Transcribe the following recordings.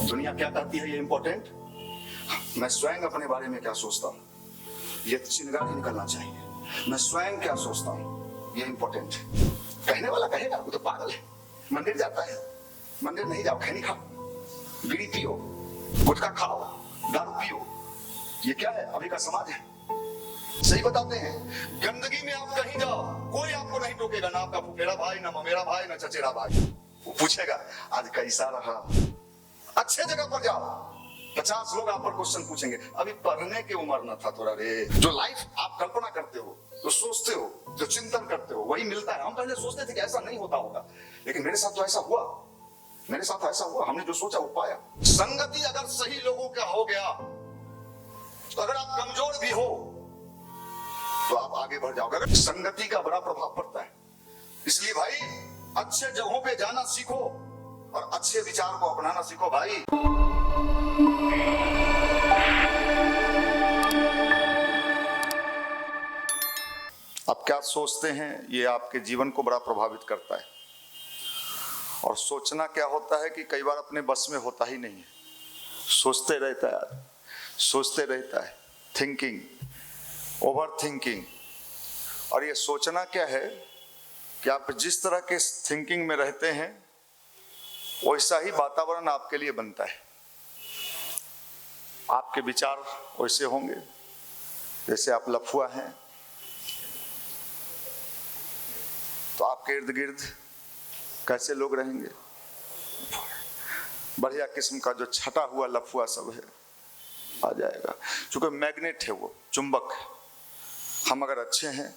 दुनिया क्या कहती है ये इंपॉर्टेंट, मैं स्वयं अपने बारे में क्या सोचता हूँ ये चिंगारी ही निकलना चाहिए। मैं स्वयं क्या सोचता हूँ ये इंपॉर्टेंट। कहने वाला कहेगा वो तो पागल है, मंदिर जाता है, मंदिर नहीं जाओ, खैनी खाओ, बीड़ी पियो, गुटखा खाओ, दारू पियो, ये क्या है? अभी का समाज है। सही बताते हैं, गंदगी में आप कहीं जाओ कोई आपको नहीं टोकेगा, ना आपका फुफेरा भाई, ना ममेरा भाई, ना चचेरा भाई। वो पूछेगा आज कैसा रहा। अच्छे जगह पर जाओ, 50 लोग आप पर क्वेश्चन पूछेंगे। अभी पढ़ने की उम्र न था थोड़ा रे। जो लाइफ आप कल्पना करते हो, जो सोचते हो, जो चिंतन करते हो, वही मिलता है। हम पहले सोचते थे कि ऐसा नहीं होता होगा, लेकिन मेरे साथ तो ऐसा हुआ, मेरे साथ ऐसा हुआ। हमने जो सोचा वो पाया। संगति अगर सही लोगों का हो गया तो अगर आप कमजोर भी हो तो आप आगे बढ़ जाओगे। अगर संगति का बड़ा प्रभाव पड़ता है। इसलिए भाई अच्छे जगहों पे जाना सीखो और अच्छे विचार को अपनाना सीखो भाई। आप क्या सोचते हैं ये आपके जीवन को बड़ा प्रभावित करता है। और सोचना क्या होता है कि कई बार अपने बस में होता ही नहीं है। सोचते रहता है, सोचते रहता है, थिंकिंग, ओवर थिंकिंग। और ये सोचना क्या है कि आप जिस तरह के थिंकिंग में रहते हैं वैसा ही वातावरण आपके लिए बनता है। आपके विचार वैसे होंगे। जैसे आप लफुआ हैं तो आपके इर्द गिर्द कैसे लोग रहेंगे? बढ़िया किस्म का जो छटा हुआ लफुआ सब है आ जाएगा। क्योंकि मैग्नेट है, वो चुंबक है। हम अगर अच्छे हैं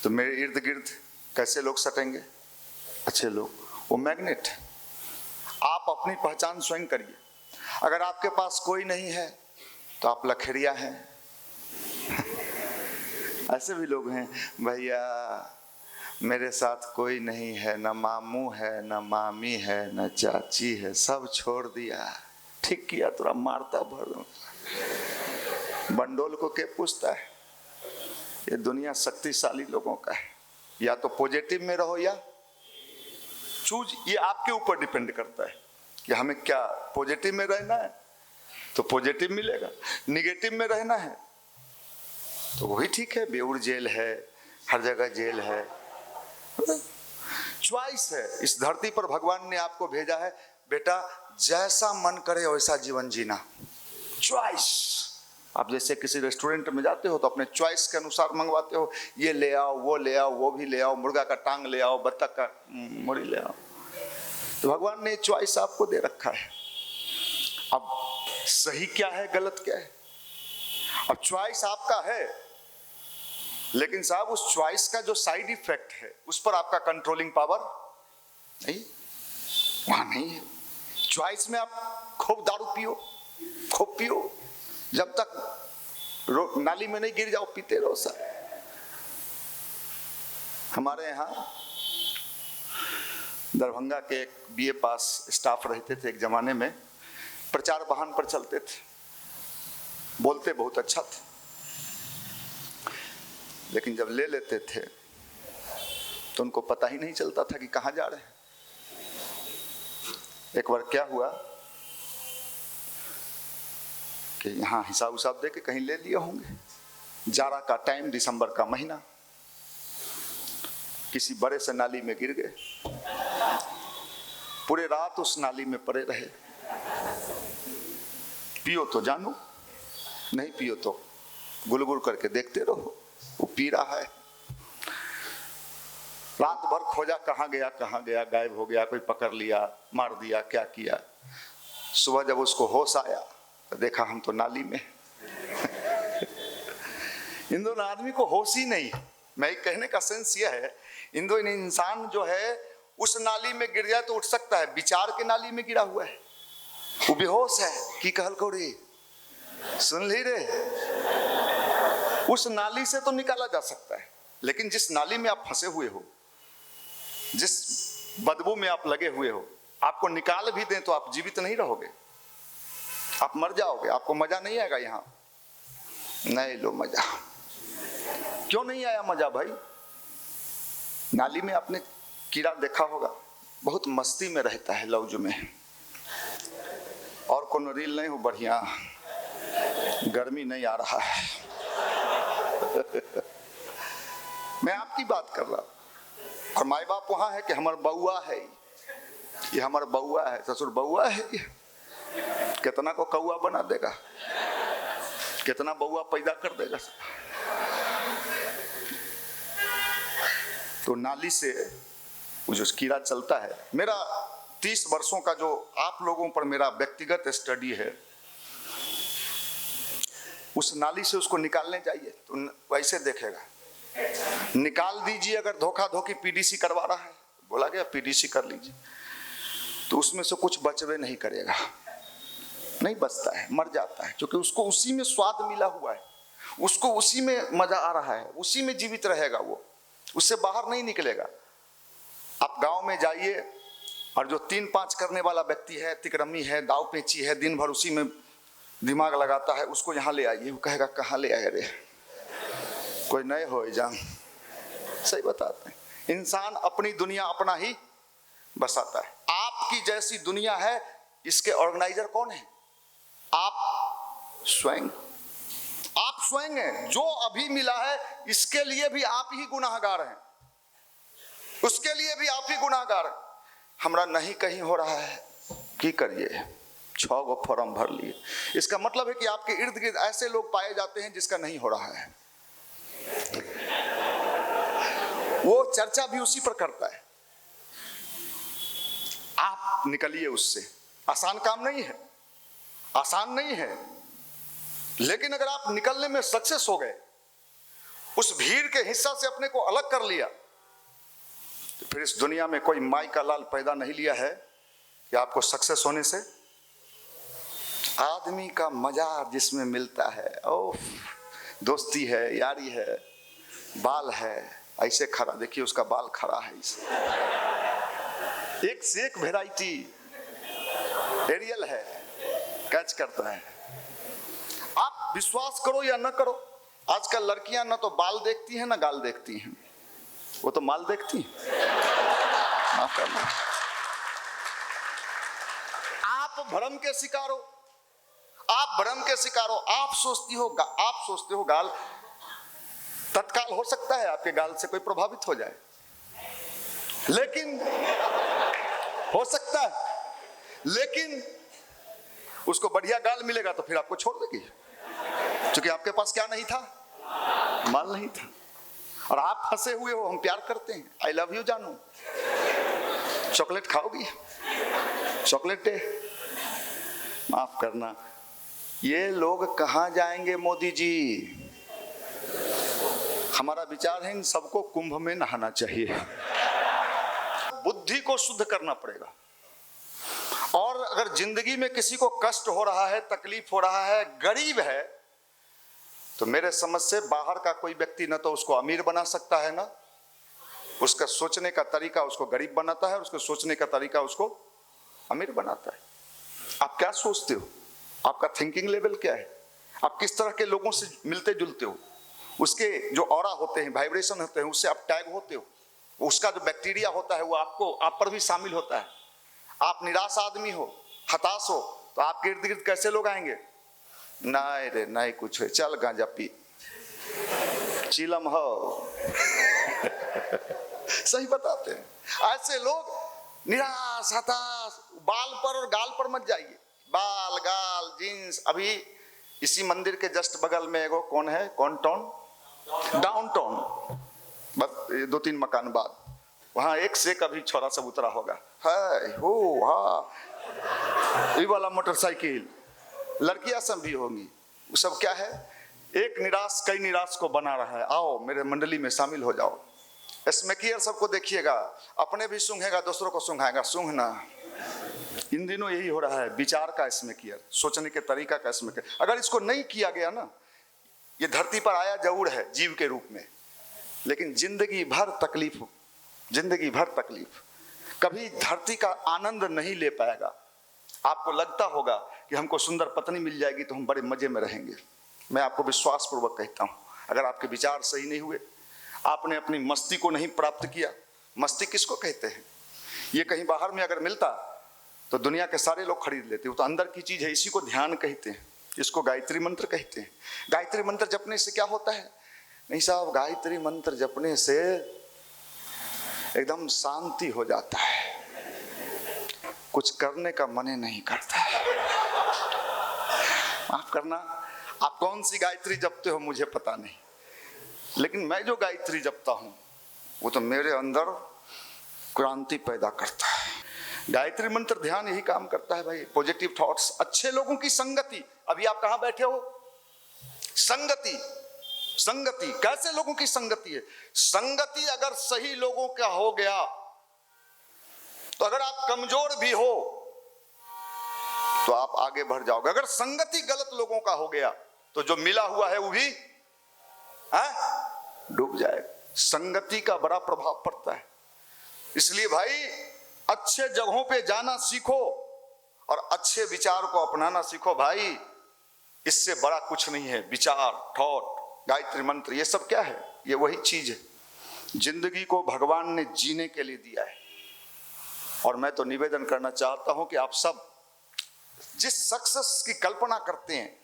तो मेरे इर्द गिर्द कैसे लोग सटेंगे? अच्छे लोग। वो मैग्नेट है। आप अपनी पहचान स्वयं करिए। अगर आपके पास कोई नहीं है तो आप लखेरिया हैं। ऐसे भी लोग हैं, भैया मेरे साथ कोई नहीं है, ना मामू है, ना मामी है, ना चाची है, सब छोड़ दिया। ठीक किया, थोड़ा मारता भर। बंडोल को क्या पूछता है? ये दुनिया शक्तिशाली लोगों का है। या तो पॉजिटिव में रहो या चूज। ये आपके ऊपर डिपेंड करता है कि हमें क्या पॉजिटिव में रहना है तो पॉजिटिव मिलेगा, निगेटिव में रहना है तो वही ठीक है। बेउर जेल है, हर जगह जेल है। चॉइस है। इस धरती पर भगवान ने आपको भेजा है, बेटा जैसा मन करे वैसा जीवन जीना। चॉइस। आप जैसे किसी रेस्टोरेंट में जाते हो तो अपने चॉइस के अनुसार मंगवाते हो, ये ले आओ, वो ले आओ, वो भी ले आओ, मुर्गा का टांग ले आओ, बत्तख का मुड़ी ले आओ। तो भगवान ने चॉइस आपको दे रखा है। अब सही क्या है, गलत क्या है? अब चॉइस आपका है, लेकिन साहब उस चॉइस का जो साइड इफेक्ट है उस पर आपका कंट्रोलिंग पावर नहीं, वहां नहीं है। चॉइस में आप खूब दारू पियो, खूब पियो, जब तक नाली में नहीं गिर जाओ, पीते रहो सर। हमारे यहाँ दरभंगा के एक बीए पास स्टाफ रहते थे, एक जमाने में प्रचार वाहन पर चलते थे, बोलते बहुत अच्छा थे, लेकिन जब ले लेते थे तो उनको पता ही नहीं चलता था कि कहाँ जा रहे हैं। एक बार क्या हुआ कि यहाँ हिसाब उसाब दे के कहीं ले लिए होंगे। जाड़ा का टाइम, दिसंबर का महीना, किसी बड़े से नाली में गिर गए। पूरे रात उस नाली में पड़े रहे। पियो तो जानो, नहीं पियो तो गुलगुल करके देखते रहो, वो पी रहा है। रात भर खोजा, कहाँ गया कहाँ गया, गायब हो गया, कोई पकड़ लिया, मार दिया, क्या किया। सुबह जब उसको होश आया तो देखा हम तो नाली में। इन दोनों आदमी को होश ही नहीं है। मैं कहने का सेंस यह है, इन दोनों इंसान जो है उस नाली में गिर जाए तो उठ सकता है, विचार के नाली में गिरा हुआ है, वो बेहोश है। की कहल को रे, सुन ली रे। उस नाली से तो निकाला जा सकता है, लेकिन जिस नाली में आप फंसे हुए हो, जिस बदबू में आप लगे हुए हो, आपको निकाल भी दें तो आप जीवित नहीं रहोगे, आप मर जाओगे। आपको मजा नहीं आएगा। यहाँ नहीं लो मजा। क्यों नहीं आया मजा भाई? नाली में आपने कीड़ा देखा होगा, बहुत मस्ती में रहता है, लौज में, और कोनो रील नहीं हो बढ़िया, गर्मी नहीं आ रहा है। मैं आपकी बात कर रहा हूं। और माई बाप वहां है कि हमारा बउआ है, ये हमारा बउआ है, ससुर बउआ है, कितना को कौआ बना देगा, कितना बउआ पैदा कर देगा। तो नाली से वो जो कीड़ा चलता है, मेरा 30 वर्षों का जो आप लोगों पर मेरा व्यक्तिगत स्टडी है, उस नाली से उसको निकालने जाइए तो वैसे देखेगा। निकाल दीजिए, अगर धोखा धोखी पीडीसी करवा रहा है, बोला गया पीडीसी कर लीजिए, तो उसमें से कुछ बचवे नहीं करेगा, नहीं बचता है, मर जाता है, क्योंकि उसको उसी में स्वाद मिला हुआ है, उसको उसी में मजा आ रहा है, उसी में जीवित रहेगा, वो उससे बाहर नहीं निकलेगा। आप गांव में जाइए और जो 3-5 करने वाला व्यक्ति है, तिकरमी है, दाव पेची है, दिन भर उसी में दिमाग लगाता है, उसको यहाँ ले आइए, वो कहेगा कहाँ ले आए रे, कोई नए हो जान। सही बताते हैं, इंसान अपनी दुनिया अपना ही बसाता है। आपकी जैसी दुनिया है, इसके ऑर्गेनाइजर कौन है? आप स्वयं। आप स्वयं हैं। जो अभी मिला है इसके लिए भी आप ही गुनाहगार हैं, उसके लिए भी आप ही गुनाहगार हैं। हमरा नहीं कहीं हो रहा है, की करिए, 6 गो फॉर्म भर लिए। इसका मतलब है कि आपके इर्द गिर्द ऐसे लोग पाए जाते हैं जिसका नहीं हो रहा है, वो चर्चा भी उसी पर करता है। आप निकलिए उससे। आसान काम नहीं है, आसान नहीं है, लेकिन अगर आप निकलने में सक्सेस हो गए, उस भीड़ के हिस्सा से अपने को अलग कर लिया, तो फिर इस दुनिया में कोई माई का लाल पैदा नहीं लिया है कि आपको सक्सेस होने से आदमी का मजा जिसमें मिलता है, ओह दोस्ती है, यारी है, बाल है ऐसे खड़ा, देखिए उसका बाल खड़ा है, एक से एक वैरायटी एरियल है, कैच करता है। आप विश्वास करो या न करो, आजकल लड़कियां न तो बाल देखती हैं न गाल देखती हैं, वो तो माल देखती हैं। माफ करना, आप भ्रम के शिकार हो, आप भ्रम के शिकार हो। आप सोचते हो गाल तत्काल हो सकता है, आपके गाल से कोई प्रभावित हो जाए, लेकिन हो सकता है, लेकिन उसको बढ़िया गाल मिलेगा तो फिर आपको छोड़ देगी, क्योंकि आपके पास क्या नहीं था, माल नहीं था। और आप फंसे हुए हो, हम प्यार करते हैं, आई लव यू जानू, चॉकलेट खाओगी, चॉकलेट डे। माफ करना, ये लोग कहां जाएंगे मोदी जी? हमारा विचार है इन सबको कुंभ में नहाना चाहिए। बुद्धि को शुद्ध करना पड़ेगा। और अगर जिंदगी में किसी को कष्ट हो रहा है, तकलीफ हो रहा है, गरीब है, तो मेरे समझ से बाहर का कोई व्यक्ति न तो उसको अमीर बना सकता है, ना उसका सोचने का तरीका उसको गरीब बनाता है, उसके सोचने का तरीका उसको अमीर बनाता है। आप क्या सोचते हो, आपका थिंकिंग लेवल क्या है, आप किस तरह के लोगों से मिलते जुलते हो, उसके जो ऑरा होते हैं, वाइब्रेशन होते हैं, उससे आप टैग होते हो, उसका जो बैक्टीरिया होता है वो आप पर भी शामिल होता है। आप निराश आदमी हो, हताश हो, तो आपके इर्द गिर्द कैसे लोग आएंगे? नहीं रे नहीं कुछ है, चल गांजा पी, चिलम हो। सही बताते हैं। ऐसे लोग निराश हताश, बाल पर और गाल पर मत जाइए, बाल गाल जींस। अभी इसी मंदिर के जस्ट बगल में एगो कौन है, कौन टाउन, डाउन टाउन, बस 2-3 मकान बाद, वहां एक से कभी छोरा सब उतरा होगा, है हो हाँ, ये वाला मोटरसाइकिल, लड़कियां सब भी होंगी। वो सब क्या है, एक निराश कई निराश को बना रहा है, आओ मेरे मंडली में शामिल हो जाओ। स्मैकियर सबको देखिएगा, अपने भी सूंघेगा, दूसरों को सूंघाएगा, सूंघना। इन दिनों यही हो रहा है, विचार का स्मैकियर, सोचने के तरीका का स्मैकियर। अगर इसको नहीं किया गया ना, ये धरती पर आया जरूर है जीव के रूप में, लेकिन जिंदगी भर तकलीफ, जिंदगी भर तकलीफ, कभी धरती का आनंद नहीं ले पाएगा। आपको लगता होगा कि हमको सुंदर पत्नी मिल जाएगी तो हम बड़े मजे में रहेंगे। मैं आपको विश्वास पूर्वक कहता हूं, अगर आपके विचार सही नहीं हुए, आपने अपनी मस्ती को नहीं प्राप्त किया। मस्ती किसको कहते हैं? ये कहीं बाहर में अगर मिलता तो दुनिया के सारे लोग खरीद लेते हैं। वो तो अंदर की चीज है, इसी को ध्यान कहते हैं, इसको गायत्री मंत्र कहते हैं। गायत्री मंत्र जपने से क्या होता है? नहीं साहब, गायत्री मंत्र जपने से एकदम शांति हो जाता है, कुछ करने का मन ही नहीं करता है। माफ करना, आप कौन सी गायत्री जपते हो मुझे पता नहीं, लेकिन मैं जो गायत्री जपता हूं वो तो मेरे अंदर क्रांति पैदा करता है। गायत्री मंत्र ध्यान यही काम करता है भाई, पॉजिटिव थॉट्स, अच्छे लोगों की संगति। अभी आप कहां बैठे हो? संगति। संगति कैसे लोगों की संगति है? संगति अगर सही लोगों का हो गया तो अगर आप कमजोर भी हो तो आप आगे बढ़ जाओगे। अगर संगति गलत लोगों का हो गया तो जो मिला हुआ है वो भी डूब जाएगा। संगति का बड़ा प्रभाव पड़ता है। इसलिए भाई अच्छे जगहों पे जाना सीखो और अच्छे विचार को अपनाना सीखो भाई। इससे बड़ा कुछ नहीं है। विचार, थॉट, गायत्री मंत्र, ये सब क्या है? ये वही चीज है। जिंदगी को भगवान ने जीने के लिए दिया है। और मैं तो निवेदन करना चाहता हूं कि आप सब जिस सक्सेस की कल्पना करते हैं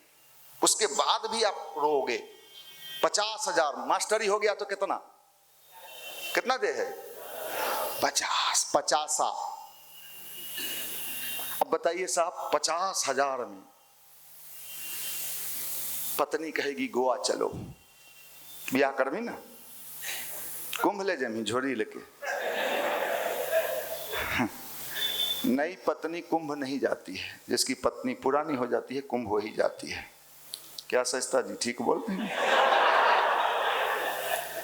उसके बाद भी आप रोओगे। 50,000 मास्टरी हो गया तो कितना दे है? 50। अब बताइए साहब, 50,000 में पत्नी कहेगी गोवा चलो, ब्याह करवी ना, कुंभ ले जमी झोरी लेके। नई पत्नी कुंभ नहीं जाती है, जिसकी पत्नी पुरानी हो जाती है कुंभ हो ही जाती है। क्या सस्ता जी ठीक बोलते हैं?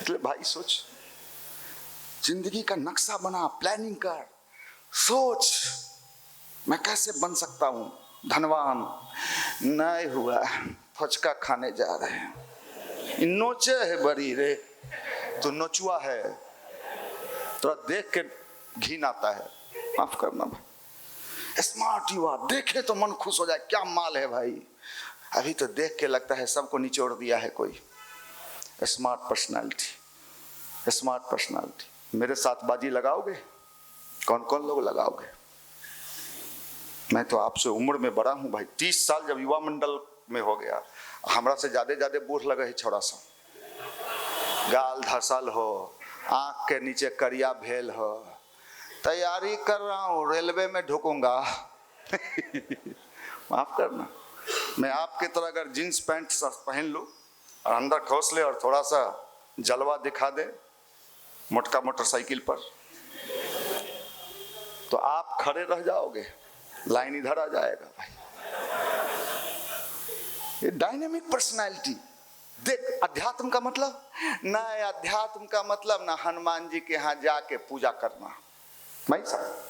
इसलिए भाई सोच, जिंदगी का नक्शा बना, प्लानिंग कर, सोच मैं कैसे बन सकता हूं धनवान। नहीं हुआ, फचका खाने जा रहे हैं। नोचे है बड़ी रे, तो नोचुआ है, तो देख के घिन आता है। माफ करना भाई, स्मार्ट युवा देखे तो मन खुश हो जाए, क्या माल है भाई। अभी तो देख के लगता है सबको निचोड़ दिया है कोई। Smart personality, smart personality. मेरे साथ बाजी लगाओगे? कौन कौन लोग लगाओगे? मैं तो आपसे उम्र में बड़ा हूं भाई। 30 साल जब युवा मंडल में हो गया, हमरा से ज्यादा बूढ़ लगे है छोड़ा सा। गाल धसल हो, आंख के नीचे करिया भेल हो, तैयारी कर रहा हूं रेलवे में ढुकूंगा। माफ करना, मैं आपकी तरह अगर जींस पैंट पहन लूं और अंदर खोसले और थोड़ा सा जलवा दिखा दे मोटका मोटरसाइकिल पर, तो आप खड़े रह जाओगे, लाइन इधर आ जाएगा भाई। ये डायनेमिक पर्सनालिटी। देख, अध्यात्म का मतलब ना, अध्यात्म का मतलब ना हनुमान जी के यहाँ जाके पूजा करना। भाई साहब,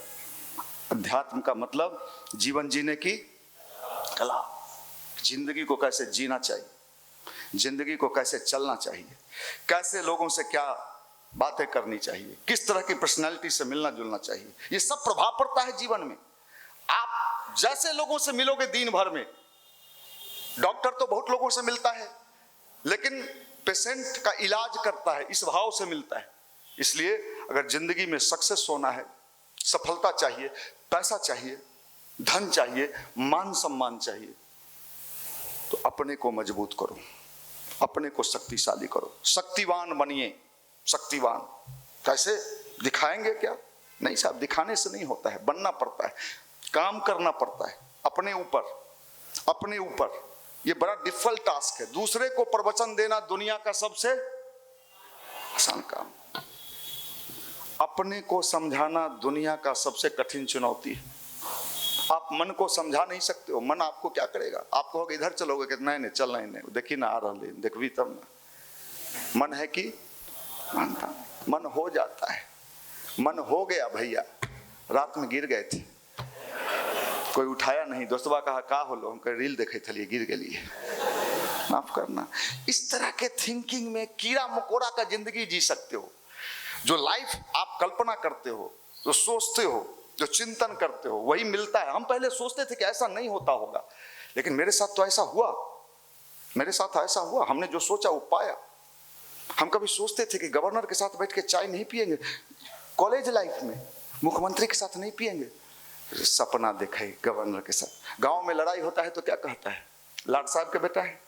अध्यात्म का मतलब जीवन जीने की कला, जिंदगी को कैसे जीना चाहिए, जिंदगी को कैसे चलना चाहिए, कैसे लोगों से क्या बातें करनी चाहिए, किस तरह की पर्सनालिटी से मिलना जुलना चाहिए, ये सब प्रभाव पड़ता है जीवन में। आप जैसे लोगों से मिलोगे दिन भर में, डॉक्टर तो बहुत लोगों से मिलता है लेकिन पेशेंट का इलाज करता है इस भाव से मिलता है। इसलिए अगर जिंदगी में सक्सेस होना है, सफलता चाहिए, पैसा चाहिए, धन चाहिए, मान सम्मान चाहिए, तो अपने को मजबूत करो, अपने को शक्तिशाली करो, शक्तिवान बनिए। शक्तिवान कैसे? दिखाएंगे क्या? नहीं साहब, दिखाने से नहीं होता है, बनना पड़ता है, काम करना पड़ता है अपने ऊपर। अपने ऊपर ये बड़ा डिफिकल्ट टास्क है। दूसरे को प्रवचन देना दुनिया का सबसे आसान काम, अपने को समझाना दुनिया का सबसे कठिन चुनौती है। आप मन को समझा नहीं सकते हो, मन आपको क्या करेगा? आप कहोगे इधर चलोगे कि नहीं चल नहीं, देखी ना आ रहा, देखवी तब ना। मन है कि मानता, मन हो जाता है। मन हो गया भैया, रात में गिर गए थे, कोई उठाया नहीं, दोस्तवा कहा का होलो, हम रील देखे थे गिर गए। माफ करना, इस तरह के थिंकिंग में कीड़ा मकोड़ा का जिंदगी जी सकते हो। जो लाइफ आप कल्पना करते हो, जो सोचते हो, जो चिंतन करते हो, वही मिलता है। हम पहले सोचते थे कि ऐसा नहीं होता होगा, लेकिन मेरे साथ तो ऐसा हुआ, मेरे साथ ऐसा हुआ। हमने जो सोचा वो पाया। हम कभी सोचते थे कि गवर्नर के साथ बैठ के चाय नहीं पिएंगे, कॉलेज लाइफ में मुख्यमंत्री के साथ नहीं पिएंगे, सपना देखा है गवर्नर के साथ। गांव में लड़ाई होता है तो क्या कहता है, लाट साहब के बेटा है,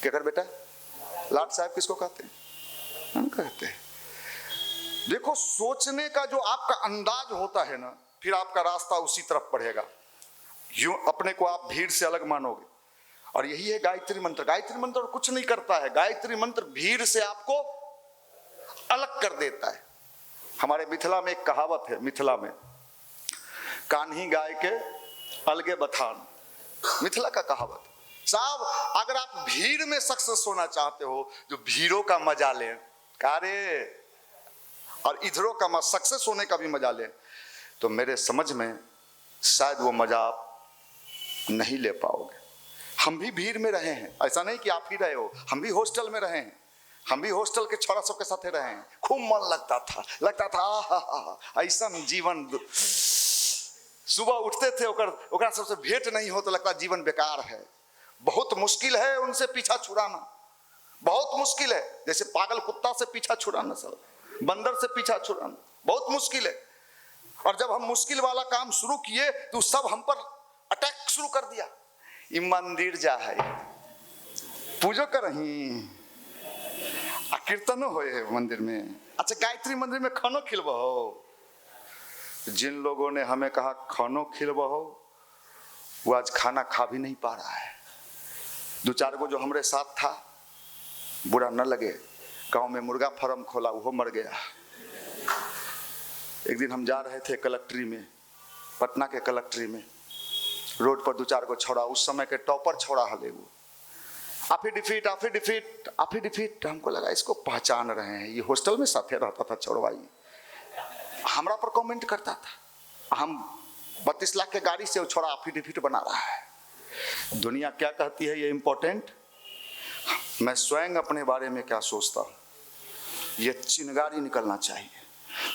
क्या कर बेटा, लाट साहब किसको कहते हैं, हम कहते हैं। देखो सोचने का जो आपका अंदाज होता है ना, फिर आपका रास्ता उसी तरफ बढ़ेगा। यूं अपने को आप भीड़ से अलग मानोगे, और यही है गायत्री मंत्र। गायत्री मंत्र कुछ नहीं करता है, गायत्री मंत्र भीड़ से आपको अलग कर देता है। हमारे मिथिला में एक कहावत है, मिथिला में कान्ही गाय के अलगे बथान, मिथिला का कहावत। साहब अगर आप भीड़ में सक्सेस होना चाहते हो, जो भीड़ों का मजा लें कारे, और इधरों का सक्सेस होने का भी मजा लें, तो मेरे समझ में शायद वो मजा आप नहीं ले पाओगे। हम भी भीड़ में रहे हैं, ऐसा नहीं कि आप ही रहे हो, हम भी हॉस्टल में रहे हैं, हम भी हॉस्टल के छोरा सबके साथ रहे हैं। खूब मन लगता था ऐसा जीवन। सुबह उठते थे ओकरा सबसे भेंट नहीं हो तो लगता जीवन बेकार है। बहुत मुश्किल है उनसे पीछा छुड़ाना, बहुत मुश्किल है। जैसे पागल कुत्ता से पीछा छुड़ाना, सब बंदर से पीछा छुड़ाना बहुत मुश्किल है। और जब हम मुश्किल वाला काम शुरू किए तो सब हम पर अटैक शुरू कर दिया। ये मंदिर जा है, पूजो करही, कीर्तन होए मंदिर में। अच्छा गायत्री मंदिर में खानो खिलबहो। जिन लोगों ने हमें कहा खानो खिलबहो, वो आज खाना खा भी नहीं पा रहा है। दो चार गो जो हमारे साथ था, बुरा न लगे, गांव में मुर्गा फार्म खोला, वो मर गया। एक दिन हम जा रहे थे कलेक्ट्री में, पटना के कलेक्ट्री में, रोड पर दो चार गो छोड़ा, उस समय के टॉपर छोड़ा हले, वो एफिडेविट। हमको लगा इसको पहचान रहे हैं, ये हॉस्टल में साथे रहता था छोड़वाई, हमरा पर कमेंट करता था। हम 32 लाख के गाड़ी से वो छोड़ा एफिडेविट बना रहा है। दुनिया क्या कहती है ये इंपॉर्टेंट, मैं स्वयं अपने बारे में क्या सोचता हूँ ये चिंगारी निकलना चाहिए।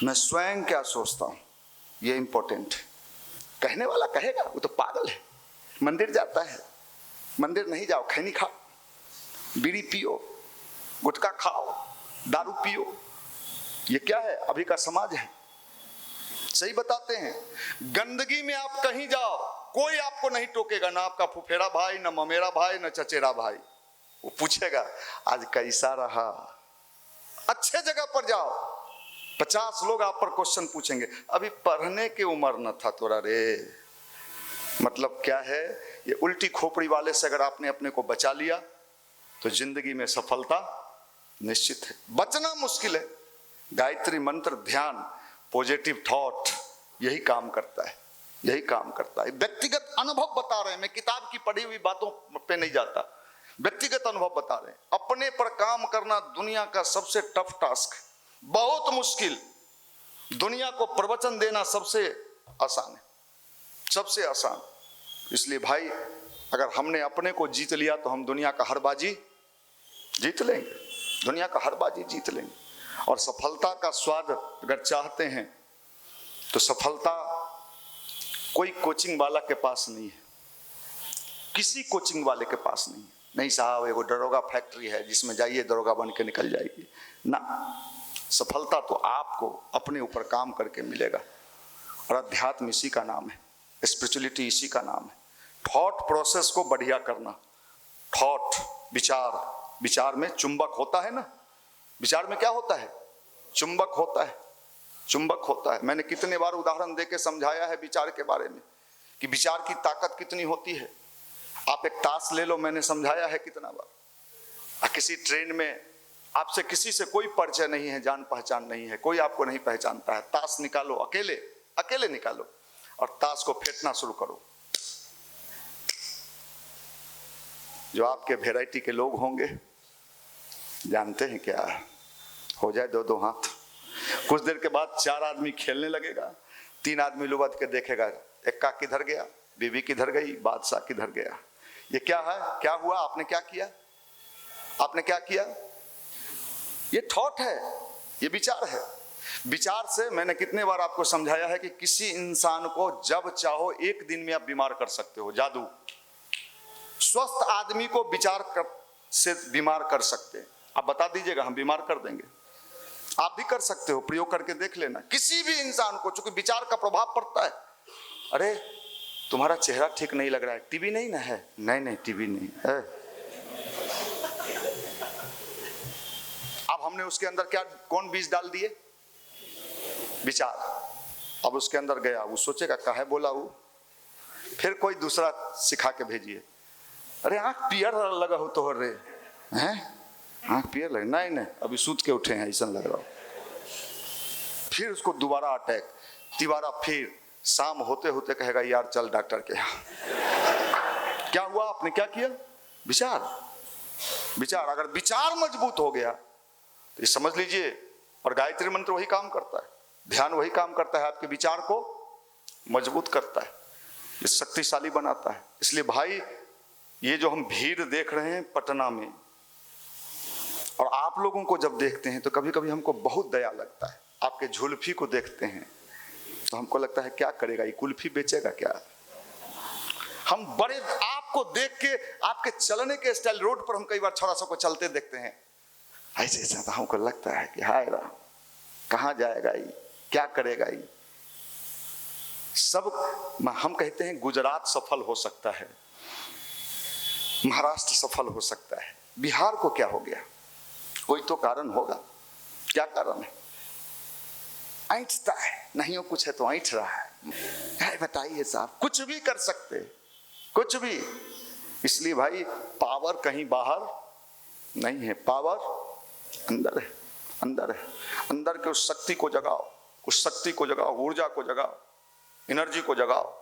मैं स्वयं क्या सोचता हूँ ये इंपॉर्टेंट। कहने वाला कहेगा वो तो पागल है। मंदिर जाता है, मंदिर नहीं जाओ, खैनी खाओ, बीड़ी पियो, गुटखा खाओ, दारू पियो, ये क्या है अभी का समाज है। सही बताते हैं, गंदगी में आप कहीं जाओ कोई आपको नहीं टोकेगा, ना आपका फुफेरा भाई, ना ममेरा भाई, ना चचेरा भाई। वो पूछेगा आज कैसा रहा। अच्छे जगह पर जाओ, 50 लोग आप पर क्वेश्चन पूछेंगे, अभी पढ़ने की उम्र न था तोरा रे। मतलब क्या है, ये उल्टी खोपड़ी वाले से अगर आपने अपने को बचा लिया तो जिंदगी में सफलता निश्चित है। बचना मुश्किल है। गायत्री मंत्र, ध्यान, पॉजिटिव थॉट, यही काम करता है, यही काम करता है। व्यक्तिगत अनुभव बता रहे हैं, मैं किताब की पढ़ी हुई बातों पे नहीं जाता, व्यक्तिगत अनुभव बता रहे हैं। अपने पर काम करना दुनिया का सबसे टफ टास्क है, बहुत मुश्किल। दुनिया को प्रवचन देना सबसे आसान है, सबसे आसान। इसलिए भाई अगर हमने अपने को जीत लिया तो हम दुनिया का हर बाजी जीत लेंगे, दुनिया का हर बाजी जीत लेंगे। और सफलता का स्वाद अगर चाहते हैं तो सफलता कोई कोचिंग वाला के पास नहीं है, किसी कोचिंग वाले के पास नहीं है। नहीं साहब एगो दरोगा फैक्ट्री है जिसमें जाइए दरोगा बन के निकल जाएगी ना। सफलता तो आपको अपने ऊपर काम करके मिलेगा। और अध्यात्म इसी का नाम है, स्पिरिचुअलिटी इसी का नाम है। थॉट प्रोसेस को बढ़िया करना। थॉट, विचार, विचार में चुंबक होता है ना, विचार में क्या होता है, चुंबक होता है, चुंबक होता है। मैंने कितने बार उदाहरण देके समझाया है विचार के बारे में कि विचार की ताकत कितनी होती है। आप एक ताश ले लो, मैंने समझाया है कितना बार। किसी ट्रेन में आपसे किसी से कोई परिचय नहीं है, जान पहचान नहीं है, कोई आपको नहीं पहचानता है, ताश निकालो, अकेले अकेले निकालो और ताश को फेंटना शुरू करो। जो आपके वैरायटी के लोग होंगे जानते हैं क्या हो जाए, दो दो हाथ। कुछ देर के बाद 4 आदमी खेलने लगेगा, 3 आदमी लुबद के देखेगा, एक्का किधर गया, बीबी किधर गई, बादशाह किधर गया। ये क्या है, क्या हुआ, आपने क्या किया, आपने क्या किया। ये थॉट है, ये विचार है। विचार से मैंने कितने बार आपको समझाया है कि किसी इंसान को जब चाहो एक दिन में आप बीमार कर सकते हो, जादू। स्वस्थ आदमी को विचार से बीमार कर सकते हैं। आप बता दीजिएगा, हम बीमार कर देंगे। आप भी कर सकते हो, प्रयोग करके देख लेना। किसी भी इंसान को, चूंकि विचार का प्रभाव पड़ता है, अरे तुम्हारा चेहरा ठीक नहीं लग रहा है, टीबी नहीं ना है? नहीं नहीं टीबी नहीं है। अब हमने उसके अंदर क्या, कौन बीज डाल दिए? विचार। अब उसके अंदर गया, वो सोचेगा काहे बोला वो, फिर कोई दूसरा सिखा के भेजिए, अरे आंख पियर लगा हो तो रे हैं, आंख पियर लगे, नहीं नहीं अभी सूत के उठे हैं ऐसा लग रहा हो। फिर उसको दोबारा अटैक, तिबारा, फिर शाम होते होते कहेगा यार चल डॉक्टर के यहाँ। क्या हुआ, आपने क्या किया? विचार। विचार, अगर विचार मजबूत हो गया तो ये समझ लीजिए, और गायत्री मंत्र वही काम करता है, ध्यान वही काम करता है, आपके विचार को मजबूत करता है, ये शक्तिशाली बनाता है। इसलिए भाई ये जो हम भीड़ देख रहे हैं पटना में, और आप लोगों को जब देखते हैं तो कभी कभी हमको बहुत दया लगता है। आपके जुल्फी को देखते हैं तो हमको लगता है क्या करेगा ये, कुल्फी बेचेगा क्या? हम बड़े आपको देख के, आपके चलने के स्टाइल, रोड पर हम कई बार छोरा सा को चलते देखते हैं ऐसे ऐसा, तो हमको लगता है कि हाय राम, कहाँ जाएगा ये, क्या करेगा ये सब। हम कहते हैं गुजरात सफल हो सकता है, महाराष्ट्र सफल हो सकता है, बिहार को क्या हो गया? कोई तो कारण होगा। क्या कारण है? ऐंठता है, नहीं हो कुछ है तो ऐंठ रहा है। बताइए साहब, कुछ भी कर सकते, कुछ भी। इसलिए भाई पावर कहीं बाहर नहीं है, पावर अंदर है, अंदर है। अंदर के उस शक्ति को जगाओ, उस शक्ति को जगाओ, ऊर्जा को जगाओ, एनर्जी को जगाओ,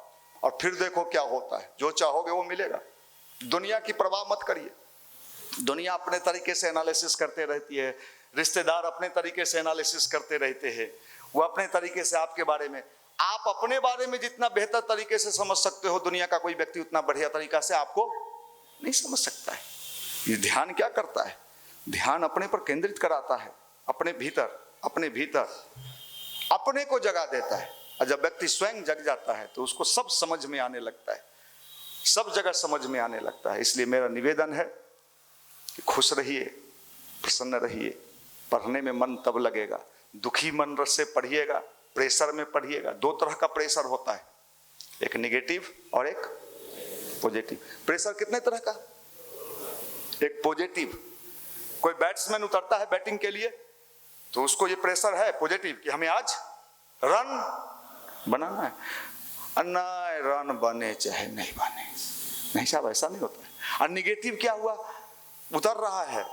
और फिर देखो क्या होता है। जो चाहोगे वो मिलेगा। दुनिया की परवाह मत करिए। दुनिया अपने तरीके से एनालिसिस करते रहती है, रिश्तेदार अपने तरीके से एनालिसिस करते रहते हैं, वो अपने तरीके से आपके बारे में, आप अपने बारे में जितना बेहतर तरीके से समझ सकते हो, दुनिया का कोई व्यक्ति उतना बढ़िया तरीका से आपको नहीं समझ सकता है। ये ध्यान क्या करता है? ध्यान अपने पर केंद्रित कराता है, अपने भीतर, अपने भीतर अपने को जगा देता है। और जब व्यक्ति स्वयं जग जाता है तो उसको सब समझ में आने लगता है, सब जगह समझ में आने लगता है। इसलिए मेरा निवेदन है कि खुश रहिए, प्रसन्न रहिए। पढ़ने में मन तब लगेगा, दुखी मन से पढ़िएगा, प्रेशर में पढ़िएगा। दो तरह का प्रेशर होता है, एक नेगेटिव और एक पॉजिटिव। प्रेशर कितने तरह का? एक पॉजिटिव, कोई बैट्समैन उतरता है बैटिंग के लिए तो उसको ये प्रेशर है पॉजिटिव कि हमें आज रन बनाना है, अन्ना रन बने चाहे नहीं बने। नहीं साहब, ऐसा नहीं होता है। और निगेटिव क्या हुआ? उतर रहा है,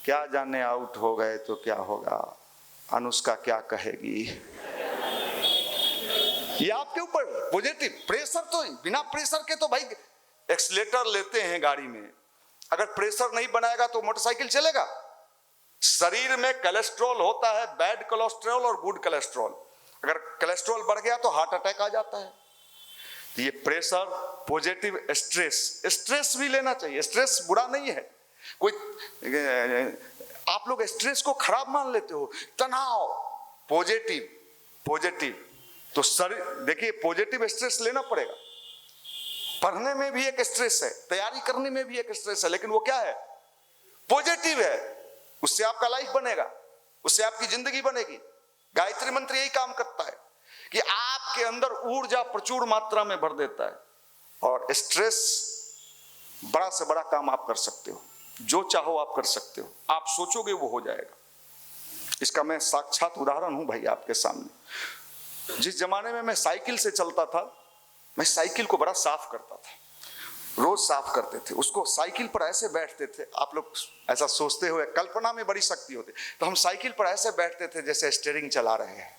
क्या जाने आउट हो गए तो क्या होगा, अनुष्का क्या कहेगी, ये आपके ऊपर पॉजिटिव। प्रेशर तो बिना प्रेशर के तो भाई एक्सीलेटर लेते हैं गाड़ी में, अगर प्रेशर नहीं बनाएगा तो मोटरसाइकिल चलेगा। शरीर में कोलेस्ट्रॉल होता है, बैड कोलेस्ट्रॉल और गुड कोलेस्ट्रॉल। अगर कोलेस्ट्रॉल बढ़ गया तो हार्ट अटैक आ जाता है। तो ये प्रेशर, पॉजिटिव, स्ट्रेस, स्ट्रेस भी लेना चाहिए। स्ट्रेस बुरा नहीं है। कोई आप लोग स्ट्रेस को खराब मान लेते हो, तनाव, पॉजिटिव, पॉजिटिव। तो शरीर देखिए, पॉजिटिव स्ट्रेस लेना पड़ेगा। पढ़ने में भी एक स्ट्रेस है, तैयारी करने में भी एक स्ट्रेस है, लेकिन वो क्या है? पॉजिटिव है। उससे आपका लाइफ बनेगा, उससे आपकी जिंदगी बनेगी। गायत्री मंत्र यही काम करता है कि आपके अंदर ऊर्जा प्रचुर मात्रा में भर देता है, और स्ट्रेस, बड़ा से बड़ा काम आप कर सकते हो, जो चाहो आप कर सकते हो, आप सोचोगे वो हो जाएगा। इसका मैं साक्षात उदाहरण हूं भाई आपके सामने। जिस जमाने में मैं साइकिल से चलता था, मैं साइकिल को बड़ा साफ करता था, रोज साफ करते थे उसको। साइकिल पर ऐसे बैठते थे, आप लोग ऐसा सोचते हुए, कल्पना में बड़ी शक्ति होती, तो हम साइकिल पर ऐसे बैठते थे जैसे स्टीयरिंग चला रहे हैं।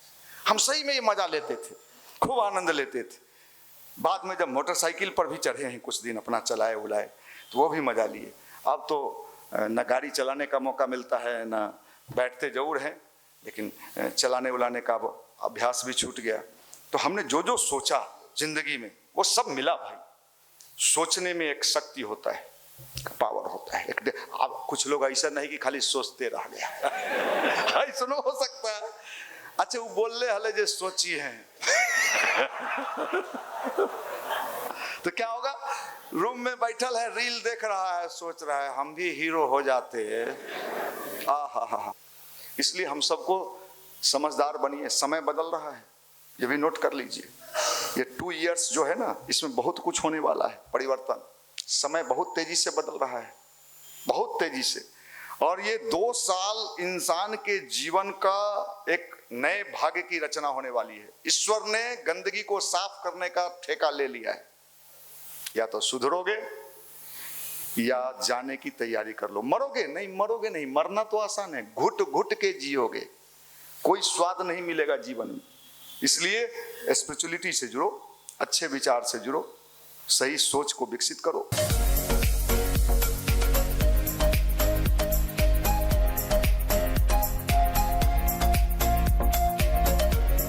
हम सही में ये मजा लेते थे, खूब आनंद लेते थे। बाद में जब मोटरसाइकिल पर भी चढ़े हैं कुछ दिन, अपना चलाए उलाए, तो वो भी मजा लिए। अब तो न गाड़ी चलाने का मौका मिलता है, न बैठते जरूर हैं, लेकिन चलाने उलाने का अभ्यास भी छूट गया। तो हमने जो जो सोचा जिंदगी में वो सब मिला भाई। सोचने में एक शक्ति होता है, पावर होता है। अब कुछ लोग ऐसा नहीं कि खाली सोचते रह गया, ऐसा हो सकता है। अच्छा, वो बोल रहे हले जो सोची है तो क्या होगा? रूम में बैठल है, रील देख रहा है, सोच रहा है हम भी हीरो हो जाते हैं। आहा। इसलिए हम सबको समझदार बनिए, समय बदल रहा है, ये भी नोट कर लीजिए। ये 2 इयर्स जो है ना, इसमें बहुत कुछ होने वाला है, परिवर्तन। समय बहुत तेजी से बदल रहा है, बहुत तेजी से। और ये 2 साल इंसान के जीवन का एक नए भाग्य की रचना होने वाली है। ईश्वर ने गंदगी को साफ करने का ठेका ले लिया है। या तो सुधरोगे या जाने की तैयारी कर लो। मरोगे नहीं, मरना तो आसान है, घुट घुट के जियोगे, कोई स्वाद नहीं मिलेगा जीवन में। इसलिए स्पिरिचुअलिटी से जुड़ो, अच्छे विचार से जुड़ो, सही सोच को विकसित करो।